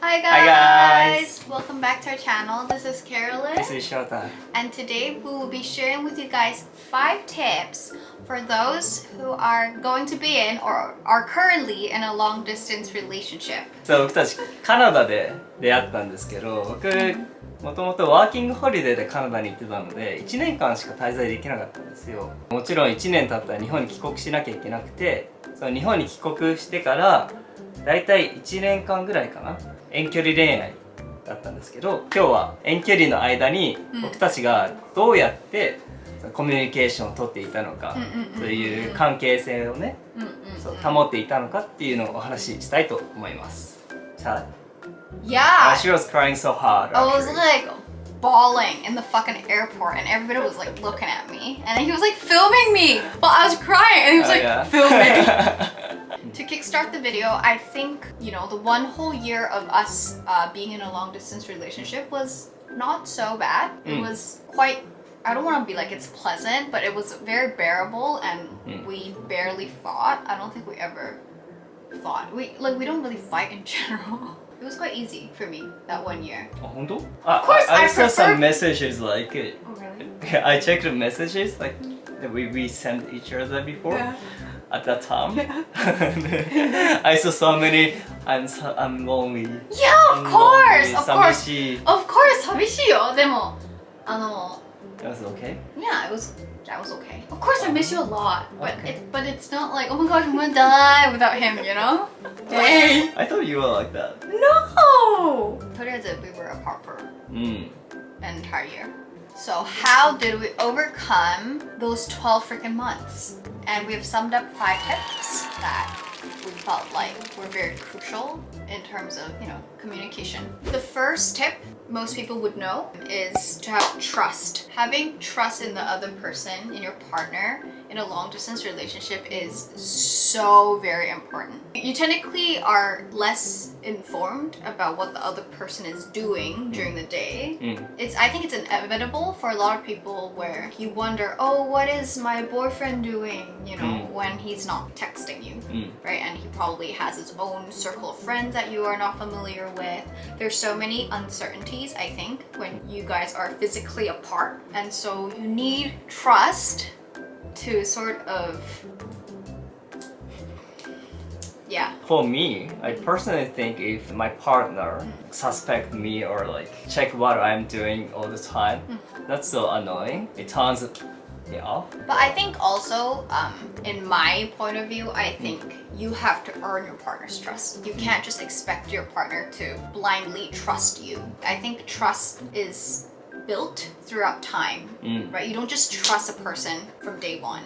Hi Hi guys! guys! Welcome back to our channel. This is Carolyn. This is Shota. And today we will be sharing with you guys 5 tips for those who are going to be in or are currently in a long distance relationship. そう、僕たちカナダで出会ったんですけど、僕もともとワーキングホリデーでカナダに行ってたので1年間しか滞在できなかったんですよ。もちろん1年経ったら日本に帰国しなきゃいけなくて、その日本に帰国してからだいたい1年間ぐらいかな、遠距離恋愛だったんですけど、今日は遠距離の間に僕たちがどうやってコミュニケーションをとっていたのか、そういう関係性をね、保っていたのかっていうのをお話ししたいと思います。さあ、Yeah! She was crying so hard. I was like bawling in the fucking airport and everybody was like looking at me and he was like filming me while I was crying and he was like filming. To kickstart the video, I think, you know, the one whole year of us being in a long distance relationship was not so bad. It was quite, I don't want to be like it's pleasant, but it was very bearable and we barely fought. I don't think we ever fought. We don't really fight in general. It was quite easy for me that one year. Of course, I saw prefer... some messages like Oh really? Yeah, I checked the messages like that we sent each other before. Yeah. At that time, I saw so many. I'm lonely. Yeah, of course, of course, 寂しい of course. 寂しいよ。でも、That was okay. yeah, that was okay. Of course, I miss you a lot, but Okay. but it's not like, oh my god, I'm gonna die without him, you know? Hey. I thought you were like that. No. とりあえず we were apart for an entire year. So how did we overcome those 12 freaking months? And we have summed up 5 tips that we felt like were very crucial in terms of, you know, communication. The first tip most people would know is to have trust. Having trust in the other person, in your partner, in a long distance relationship is so very important. You technically are less informed about what the other person is doing during the day. I think it's inevitable for a lot of people where you wonder, oh, what is my boyfriend doing, you know, when he's not texting you, right? And he probably has his own circle of friends that you are not familiar with. There's so many uncertainties, I think, when you guys are physically apart. And so you need trust to sort of, yeah. For me, I personally think if my partner suspect me or like check what I'm doing all the time, that's so annoying. It turns me off. But I think also, in my point of view, I think you have to earn your partner's trust. You can't just expect your partner to blindly trust you. I think trust is built throughout time, right? You don't just trust a person from day one.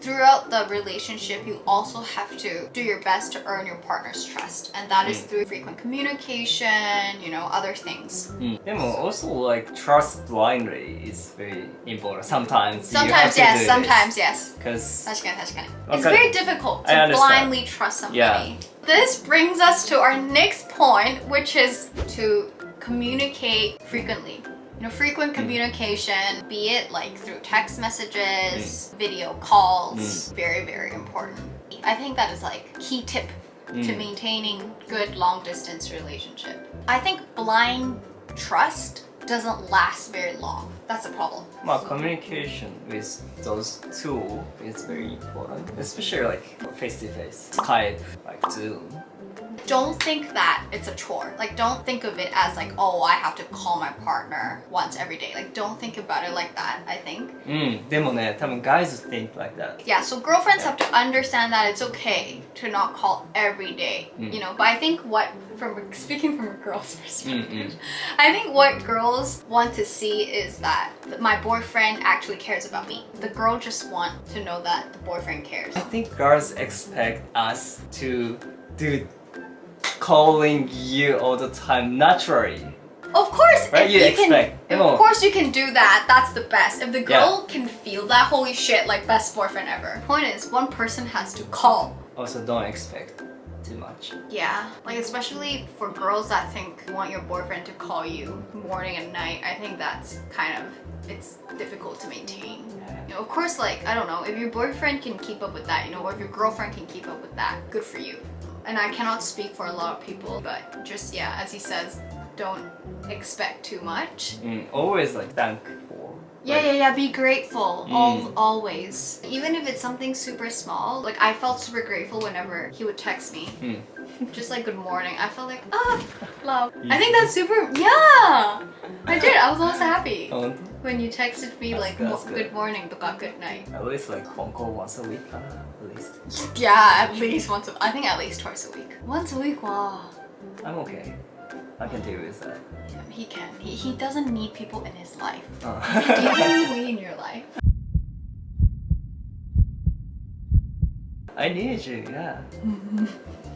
Throughout the relationship, you also have to do your best to earn your partner's trust, and that is through frequent communication, you know, other things. でも also like trust blindly is very important. Sometimes you have Sometimes to yes, do sometimes this. yes. Because 確かに確かに. Okay. It's very difficult I to understand. blindly trust somebody. Yeah. This brings us to our next point, which is to communicate frequently. You know, frequent communication, be it like through text messages, video calls, very, very important. I think that is like key tip to maintaining good long distance relationship. I think blind trust doesn't last very long. That's a problem. Communication with those two is very important, especially like face to face, Skype, like Zoom. Don't think that it's a chore. Like, don't think of it as like, oh, I have to call my partner once every day. Like, don't think about it like that, I think. でもね、多分 guys think like that. Yeah, so girlfriends have to understand that it's okay to not call every day, you know. But I think speaking from a girl's perspective, I think what girls want to see is that my boyfriend actually cares about me. The girl just want to know that the boyfriend cares. I think girls expect us to do calling you all the time naturally. Of course, Right? if You you expect. can, of course you can do that. That's the best. If the girl can feel that, holy shit, like best boyfriend ever. Point is, one person has to call. Also, don't expect too much. Yeah, like especially for girls that think you want your boyfriend to call you morning and night. I think that's kind of, it's difficult to maintain. You know, of course, like, I don't know, if your boyfriend can keep up with that, you know, or if your girlfriend can keep up with that, good for you. and I cannot speak for a lot of people, but just yeah, as he says, don't expect too much. Always like thankful. Yeah, be grateful always. Even if it's something super small, like I felt super grateful whenever he would text me. Just like good morning. I felt like, love. I think that's super, yeah! I did, I was always happy. When you texted me like good morning, good night. At least like phone call once a week, at least. Yeah, at least once I think at least twice a week. Once a week, wow. I'm okay. I can deal with that. Yeah, he can. He doesn't need people in his life. Do you need me in your life? I need you, yeah.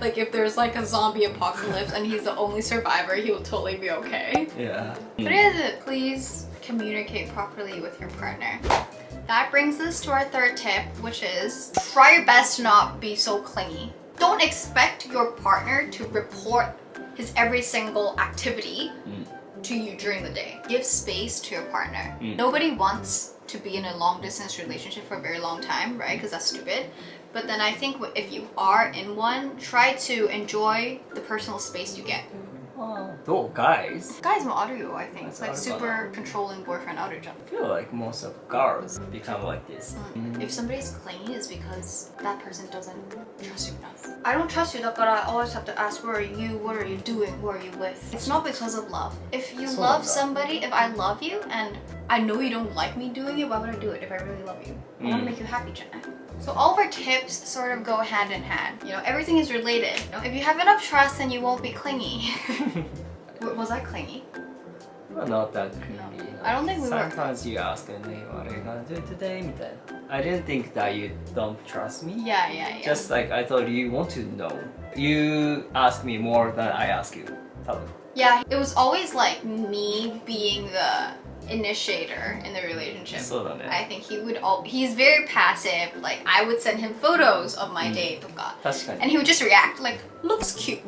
Like if there's like a zombie apocalypse and he's the only survivor, he will totally be okay. Yeah. But please communicate properly with your partner. That brings us to our third tip, which is try your best to not be so clingy. Don't expect your partner to report his every single activity to you during the day. Give space to your partner. Nobody wants to be in a long distance relationship for a very long time, right? Because that's stupid. But then I think if you are in one, try to enjoy the personal space you get. Guys. Guys mo aruyo, I think. That's Like super controlling boyfriend arujo. I feel like most of girls become like this. If somebody's clingy, it's because that person doesn't trust you enough. I don't trust you, I always have to ask, where are you? What are you doing? Who are you with? It's not because of love. If you love somebody, if I love you and I know you don't like me doing it, why would I do it if I really love you? I want to make you happy, Jenna. So all of our tips sort of go hand in hand. You know, everything is related. You know, if you have enough trust, then you won't be clingy. Was I clingy? Well, not that clingy. I don't think we were. Sometimes you ask me, what are you gonna do today? I didn't think that you don't trust me. Yeah. Just like I thought you want to know. You ask me more than I ask you. Yeah, it was always like me being the initiator in the relationship. I think he's very passive. Like I would send him photos of my day and he would just react like, looks cute.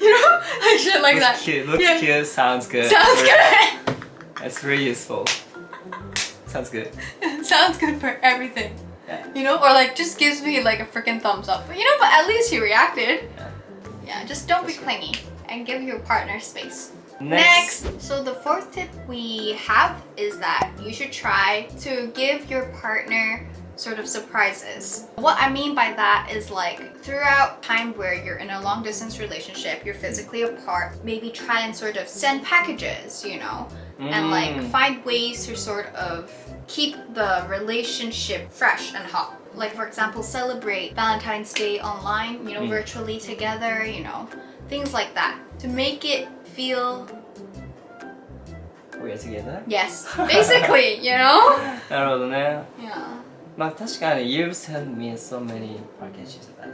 You know? Like shit like that. Looks cute, sounds good. Sounds good. It's really useful. Sounds good. Sounds good for everything. Yeah. You know? Or like just gives me like a freaking thumbs up. But you know, but at least he reacted. Yeah, just don't be clingy and give your partner space. Next! So the fourth tip we have is that you should try to give your partner sort of surprises. What I mean by that is like throughout time where you're in a long distance relationship, you're physically apart, maybe try and sort of send packages, you know, and like find ways to sort of keep the relationship fresh and hot. Like for example, celebrate Valentine's Day online, you know, virtually together, you know, things like that. To make it feel we're together? Yes, basically, you know? なるほどね。 Yeah. まあ確かに you've sent me so many packages that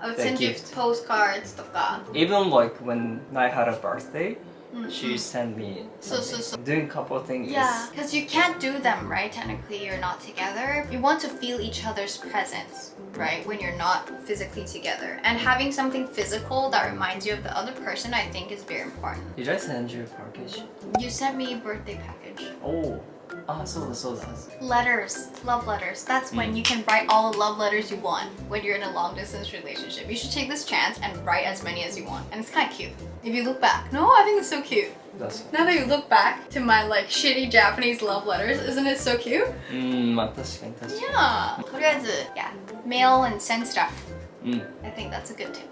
I would send you postcards とか. Even like when I had a birthday, she sent me doing a couple of things. Yeah, because you can't do them, right? Technically, you're not together. You want to feel each other's presence, right? When you're not physically together. And having something physical that reminds you of the other person, I think is very important. Did I send you a package? You sent me a birthday package. Oh. So Letters, love letters. That's when you can write all the love letters you want when you're in a long distance relationship. You should take this chance and write as many as you want. And it's kind of cute. If you look back. No, I think it's so cute. Now that you look back to my like shitty Japanese love letters, isn't it so cute? まあ確かに確かに。 Yeah. とりあえず, yeah. Mail and send stuff. I think that's a good tip.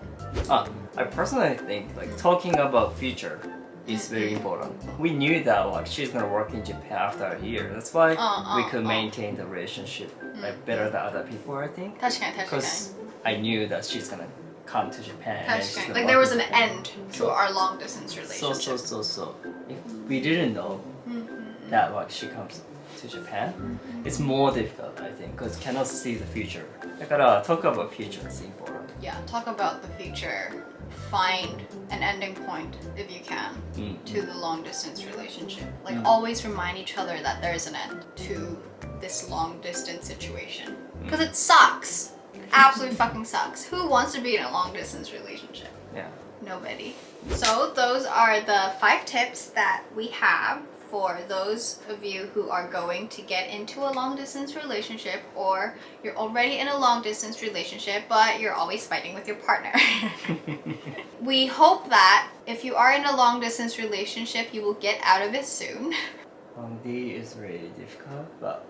I personally think like talking about future is very important. We knew that like she's gonna work in Japan after a year. That's why we could maintain the relationship like better than other people, I think. 確かに。 Because I knew that she's gonna come to Japan. Like there was an end to our long distance relationship. So if we didn't know that like she comes to Japan, it's more difficult, I think, because cannot see the future. だから talk about future is important. Yeah, talk about the future. Find an ending point if you can to the long distance relationship. Like always remind each other that there is an end to this long distance situation. Because it sucks. It absolutely fucking sucks. Who wants to be in a long distance relationship? Yeah. Nobody. So those are the 5 tips that we have for those of you who are going to get into a long distance relationship, or you're already in a long distance relationship but you're always fighting with your partner. We hope that if you are in a long distance relationship, you will get out of it soon. Long D is really difficult, but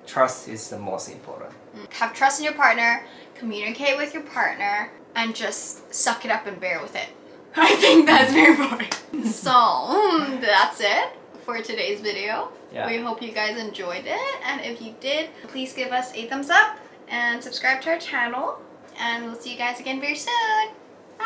trust is the most important. Have trust in your partner, communicate with your partner, and just suck it up and bear with it. I think that's very important. So that's it for today's video. Yeah. We hope you guys enjoyed it, and if you did, please give us a thumbs up and subscribe to our channel, and we'll see you guys again very soon. Bye!